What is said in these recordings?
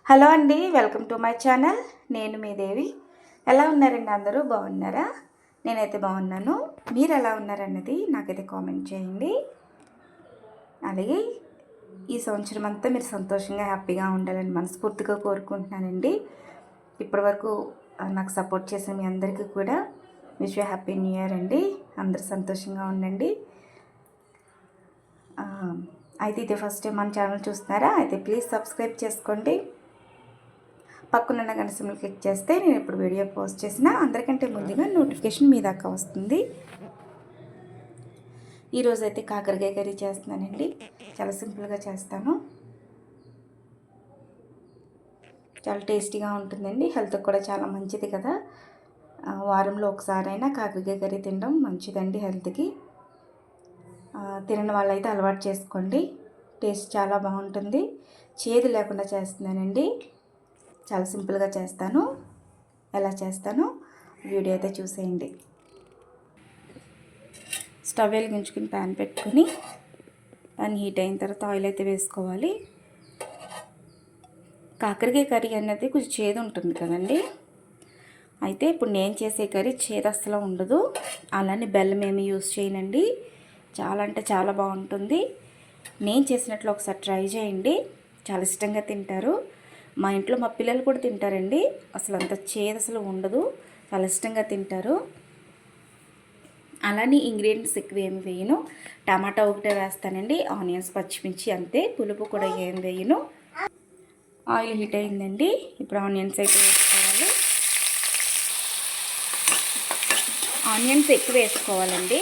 Hello అండి, welcome to my channel. నేను మీ దేవి. ఎలా ఉన్నారండి? అందరూ బాగున్నారా? నేనైతే బాగున్నాను. మీరు ఎలా ఉన్నారన్నది నాకైతే కామెంట్ చేయండి. అలాగే ఈ సంవత్సరం అంతా మీరు సంతోషంగా హ్యాపీగా ఉండాలని మనస్ఫూర్తిగా కోరుకుంటున్నానండి. ఇప్పటివరకు నాకు సపోర్ట్ చేసిన మీ అందరికీ కూడా wish you happy new year అండి. అందరూ సంతోషంగా ఉండండి. అయితే ఇది ఫస్ట్ టైం మన ఛానల్ చూస్తున్నారా? అయితే ప్లీజ్ సబ్స్క్రైబ్ చేసుకోండి. పక్కనున్న గంట సింబల్ క్లిక్ చేస్తే నేను ఇప్పుడు వీడియో పోస్ట్ చేసిన అందరికంటే ముందుగా నోటిఫికేషన్ మీ దాకా వస్తుంది. ఈరోజు అయితే కాకరకాయ కర్రీ చేస్తున్నానండి. చాలా సింపుల్గా చేస్తాను. చాలా టేస్టీగా ఉంటుందండి. హెల్త్కి కూడా చాలా మంచిది కదా. వారంలో ఒకసారైనా కాకరకాయ కర్రీ తినడం మంచిదండి హెల్త్కి. తినని వాళ్ళైతే అలవాటు చేసుకోండి. టేస్ట్ చాలా బాగుంటుంది. చేదు లేకుండా చేస్తున్నానండి. చాలా సింపుల్గా చేస్తాను. ఎలా చేస్తానో వీడియో అయితే చూసేయండి. స్టవ్ వెలిగించుకుని ప్యాన్ పెట్టుకుని ప్యాన్ హీట్ అయిన తర్వాత ఆయిల్ అయితే వేసుకోవాలి. కాకరకాయ కర్రీ అనేది కొంచెం చేదు ఉంటుంది కదండి. అయితే ఇప్పుడు నేను చేసే కర్రీ చేదు అస్సలు ఉండదు. అలానే బెల్లం ఏమి యూస్ చేయనండి. చాలా అంటే చాలా బాగుంటుంది. నేను చేసినట్లు ఒకసారి ట్రై చేయండి. చాలా ఇష్టంగా తింటారు. మా ఇంట్లో మా పిల్లలు కూడా తింటారండి. అసలు అంత చేదు అసలు ఉండదు. చాలా ఇష్టంగా తింటారు. అలానే ఇంగ్రీడియంట్స్ ఎక్కువ ఏమి వేయను. టమాటా ఒకటే వేస్తానండి. ఆనియన్స్, పచ్చిమిర్చి అంతే. పులుపు కూడా ఏం వేయను. ఆయిల్ హీట్ అయిందండి. ఇప్పుడు ఆనియన్స్ అయితే వేసుకోవాలి. ఆనియన్స్ ఎక్కువ వేసుకోవాలండి.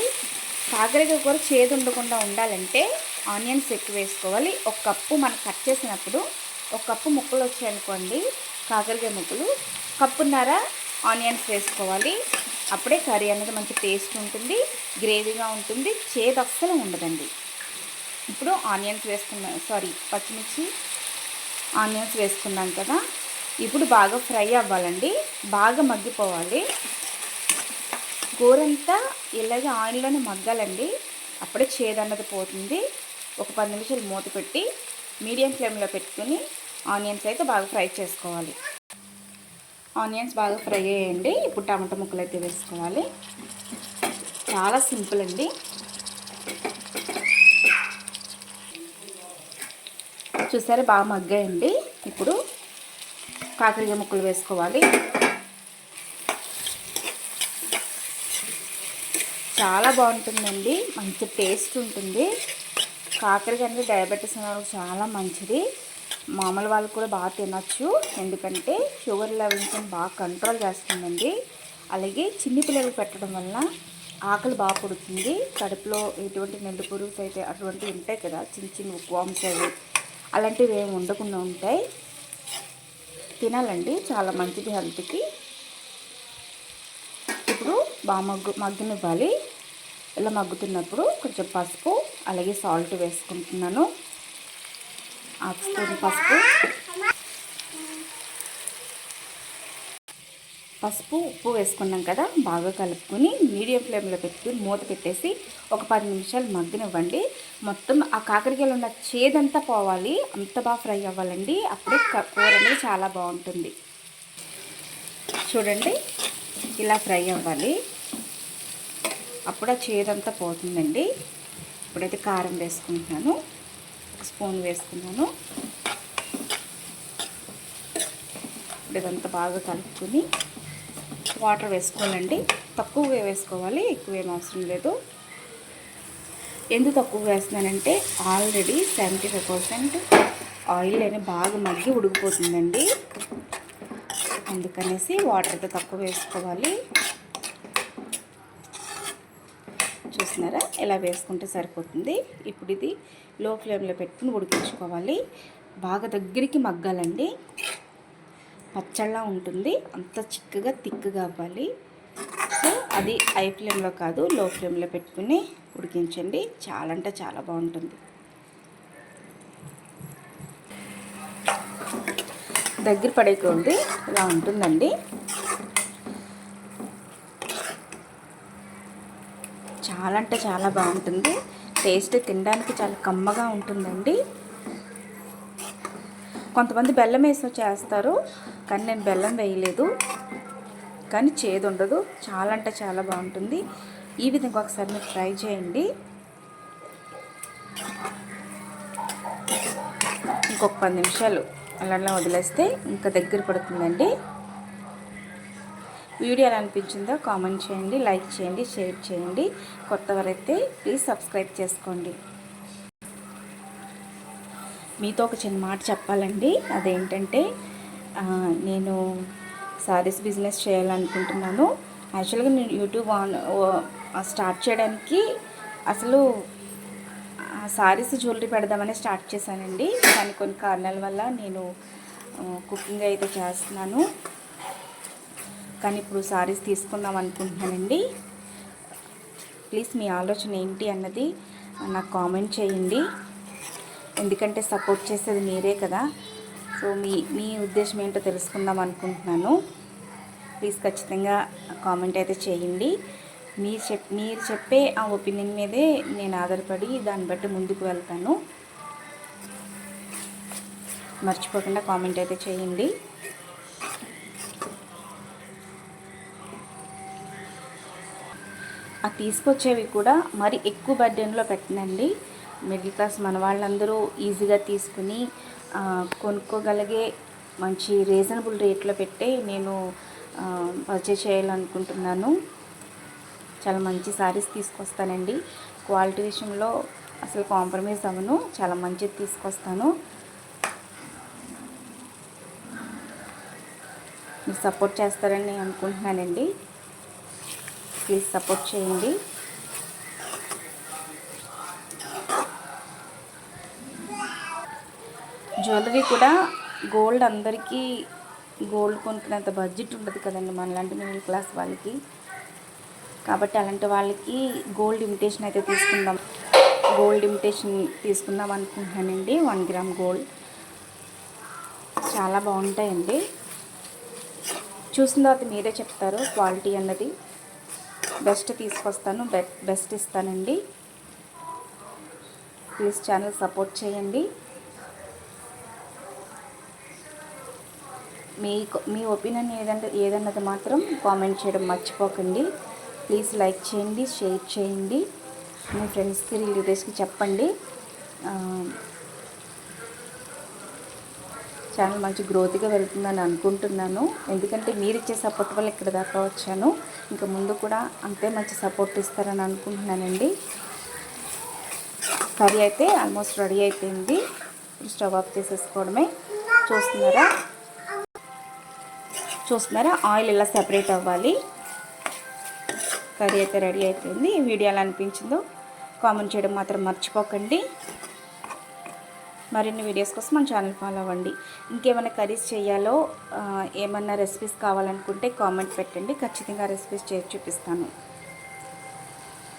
కాకరకాయ కూర చేదు ఉండకుండా ఉండాలంటే ఆనియన్స్ ఎక్కువ వేసుకోవాలి. ఒక కప్పు మనం కట్ చేసినప్పుడు ఒక కప్పు ముక్కలు వచ్చాయనుకోండి, కాకరకాయ ముక్కలు, కప్పున్నర ఆనియన్స్ వేసుకోవాలి. అప్పుడే కర్రీ అనేది మంచి టేస్ట్ ఉంటుంది, గ్రేవీగా ఉంటుంది, చేదు అస్సలు ఉండదండి. ఇప్పుడు ఆనియన్స్ పచ్చిమిర్చి ఆనియన్స్ వేసుకున్నాం కదా. ఇప్పుడు బాగా ఫ్రై అవ్వాలండి. బాగా మగ్గిపోవాలి. కూరంతా ఇలాగే ఆయిల్లోనే మగ్గాలండి. అప్పుడే చేదు అన్నది పోతుంది. ఒక 10 నిమిషాలు మూత పెట్టి మీడియం ఫ్లేమ్లో పెట్టుకుని ఆనియన్స్ అయితే బాగా ఫ్రై చేసుకోవాలి. ఆనియన్స్ బాగా ఫ్రై అయ్యండి. ఇప్పుడు టమాటా ముక్కలు అయితే వేసుకోవాలి. చాలా సింపుల్ అండి. చూసారా, బాగా మగ్గాయండి. ఇప్పుడు కాకరకాయ ముక్కలు వేసుకోవాలి. చాలా బాగుంటుందండి. మంచి టేస్ట్ ఉంటుంది. కాకరకాయ అంటే డయాబెటీస్ అనేది చాలా మంచిది. మామూలు వాళ్ళు కూడా బాగా తినచ్చు. ఎందుకంటే షుగర్ లెవెల్స్ని బాగా కంట్రోల్ చేస్తుందండి. అలాగే చిన్ని పిల్లలకు పెట్టడం వల్ల ఆకలి బాగా పుడుతుంది. కడుపులో ఎటువంటి నెల్లి పురుగులు అయితే అటువంటివి ఉంటాయి కదా, చిన్న చిన్న వామ్స్ అవి అలాంటివి ఏమి ఉండకుండా ఉంటాయి. తినాలండి, చాలా మంచిది హెల్త్కి. ఇప్పుడు బాగా మగ్గనివ్వాలి. ఇలా మగ్గుతున్నప్పుడు కొంచెం పసుపు అలాగే సాల్ట్ వేసుకుంటున్నాను. హాఫ్ స్పూన్ పసుపు ఉప్పు వేసుకున్నాం కదా. బాగా కలుపుకొని మీడియం ఫ్లేమ్లో పెట్టుకుని మూత పెట్టేసి ఒక 10 నిమిషాలు మగ్గనివ్వండి. మొత్తం ఆ కాకరకాయలో ఉన్న చేదంతా పోవాలి. అంత బాగా ఫ్రై అవ్వాలండి. అప్పుడే కూర అనేది చాలా బాగుంటుంది. చూడండి, ఇలా ఫ్రై అవ్వాలి. అప్పుడు ఆ చేదంతా పోతుందండి. ఇప్పుడైతే కారం వేసుకుంటున్నాను. ఒక స్పూన్ వేసుకున్నాను. ఇప్పుడు ఇదంతా బాగా కలుపుకొని వాటర్ వేసుకోవాలండి. తక్కువగా వేసుకోవాలి, ఎక్కువ ఏం అవసరం లేదు. ఎందుకు తక్కువ వేస్తున్నానంటే ఆల్రెడీ 75% ఆయిల్ అనేది బాగా మగ్గి ఉడికిపోతుందండి. అందుకనేసి వాటర్ అయితే తక్కువ వేసుకోవాలి. చూస్తున్నారా, ఇలా వేసుకుంటే సరిపోతుంది. ఇప్పుడు ఇది లో ఫ్లేమ్లో పెట్టుకుని ఉడికించుకోవాలి. బాగా దగ్గరికి మగ్గాలండి. పచ్చళ్ళ ఉంటుంది, అంత చిక్కగా తిక్కుగా అవ్వాలి. సో అది హై ఫ్లేమ్లో కాదు, లో ఫ్లేమ్లో పెట్టుకుని ఉడికించండి. చాలా అంటే చాలా బాగుంటుంది. దగ్గర పడేకొద్ది ఇలా ఉంటుందండి. చాలా అంటే చాలా బాగుంటుంది. టేస్ట్ తినడానికి చాలా కమ్మగా ఉంటుందండి. కొంతమంది బెల్లం వేసి చేస్తారు, కానీ నేను బెల్లం వేయలేదు. కానీ చేదు ఉండదు, చాలా అంటే చాలా బాగుంటుంది. ఈ విధంగా ఒకసారి మీరు ట్రై చేయండి. ఇంకొక 10 నిమిషాలు అలా వదిలేస్తే ఇంకా దగ్గర పడుతుందండి. వీడియో ఎలా అనిపించిందో కామెంట్ చేయండి, లైక్ చేయండి, షేర్ చేయండి. కొత్తవారైతే ప్లీజ్ సబ్స్క్రైబ్ చేసుకోండి. మీతో ఒక చిన్న మాట చెప్పాలండి. అదేంటంటే నేను సారీస్ బిజినెస్ చేయాలనుకుంటున్నాను. యాక్చువల్గా నేను యూట్యూబ్ స్టార్ట్ చేయడానికి అసలు సారీస్ జ్యువెలరీ పెడదామని స్టార్ట్ చేశానండి. కానీ కొన్ని కారణాల వల్ల నేను కుకింగ్ అయితే చేస్తున్నాను. కానీ ఇప్పుడు సారీస్ తీసుకుందాం అనుకుంటున్నానండి. ప్లీజ్ మీ ఆలోచన ఏంటి అన్నది నాకు కామెంట్ చేయండి. ఎందుకంటే సపోర్ట్ చేసేది మీరే కదా. సో మీ ఉద్దేశం ఏంటో తెలుసుకుందాం అనుకుంటున్నాను. ప్లీజ్ ఖచ్చితంగా కామెంట్ అయితే చేయండి. మీరు చెప్పే ఆ ఒపీనియన్ మీదే నేను ఆధారపడి దాన్ని బట్టి ముందుకు వెళ్తాను. మర్చిపోకుండా కామెంట్ అయితే చేయండి. ఆ తీసుకొచ్చేవి కూడా మరి ఎక్కువ బడ్జెట్లో పెట్టనండి. మిడిల్ క్లాస్ మన వాళ్ళందరూ ఈజీగా తీసుకుని కొనుక్కోగలిగే మంచి రీజనబుల్ రేట్లో పెట్టి నేను పర్చేస్ చేయాలనుకుంటున్నాను. చాలా మంచి సారీస్ తీసుకొస్తానండి. క్వాలిటీ విషయంలో అసలు కాంప్రమైజ్ అవ్వను, చాలా మంచిది తీసుకొస్తాను. మీరు సపోర్ట్ చేస్తారని నేను అనుకుంటున్నానండి. ప్లీజ్ సపోర్ట్ చేయండి. జ్యువెలరీ కూడా గోల్డ్ అందరికీ గోల్డ్ కొనుక్కునేంత బడ్జెట్ ఉండదు కదండి మనలాంటి మిడిల్ క్లాస్ వాళ్ళకి. కాబట్టి అలాంటి వాళ్ళకి గోల్డ్ ఇమిటేషన్ అయితే తీసుకుందాం అనుకుంటున్నానండి. 1 గ్రామ్ గోల్డ్ చాలా బాగుంటాయండి. చూసిన తర్వాత మీరే చెప్తారు క్వాలిటీ అన్నది. బెస్ట్ తీసుకొస్తాను, బెస్ట్ ఇస్తానండి. ప్లీజ్ ఛానల్ సపోర్ట్ చేయండి. మీ ఒపీనియన్ ఏదన్నది మాత్రం కామెంట్ చేయడం మర్చిపోకండి. ప్లీజ్ లైక్ చేయండి, షేర్ చేయండి, మీ ఫ్రెండ్స్కి రిలేటివ్స్కి చెప్పండి. ఛానల్ మంచి గ్రోత్గా వెళ్తుందని అనుకుంటున్నాను. ఎందుకంటే మీరు ఇచ్చే సపోర్ట్ వల్ల ఇక్కడ దాకా వచ్చాను. ఇంకా ముందు కూడా అంతే మంచి సపోర్ట్ ఇస్తారని అనుకుంటున్నానండి. కర్రీ అయితే ఆల్మోస్ట్ రెడీ అయిపోయింది. స్టవ్ ఆఫ్ చేసేసుకోవడమే. చూస్తున్నారా ఆయిల్ ఇలా సెపరేట్ అవ్వాలి. కర్రీ అయితే రెడీ అయిపోయింది. ఈ వీడియో ఎలా అనిపించిందో కామెంట్ చేయడం మాత్రం మర్చిపోకండి. మరిన్ని వీడియోస్ కోసం మన ఛానల్ ఫాలో అవ్వండి. ఇంకేమైనా కర్రీస్ చేయాలో ఏమన్నా రెసిపీస్ కావాలనుకుంటే కామెంట్ పెట్టండి. ఖచ్చితంగా రెసిపీస్ చేసి చూపిస్తాను.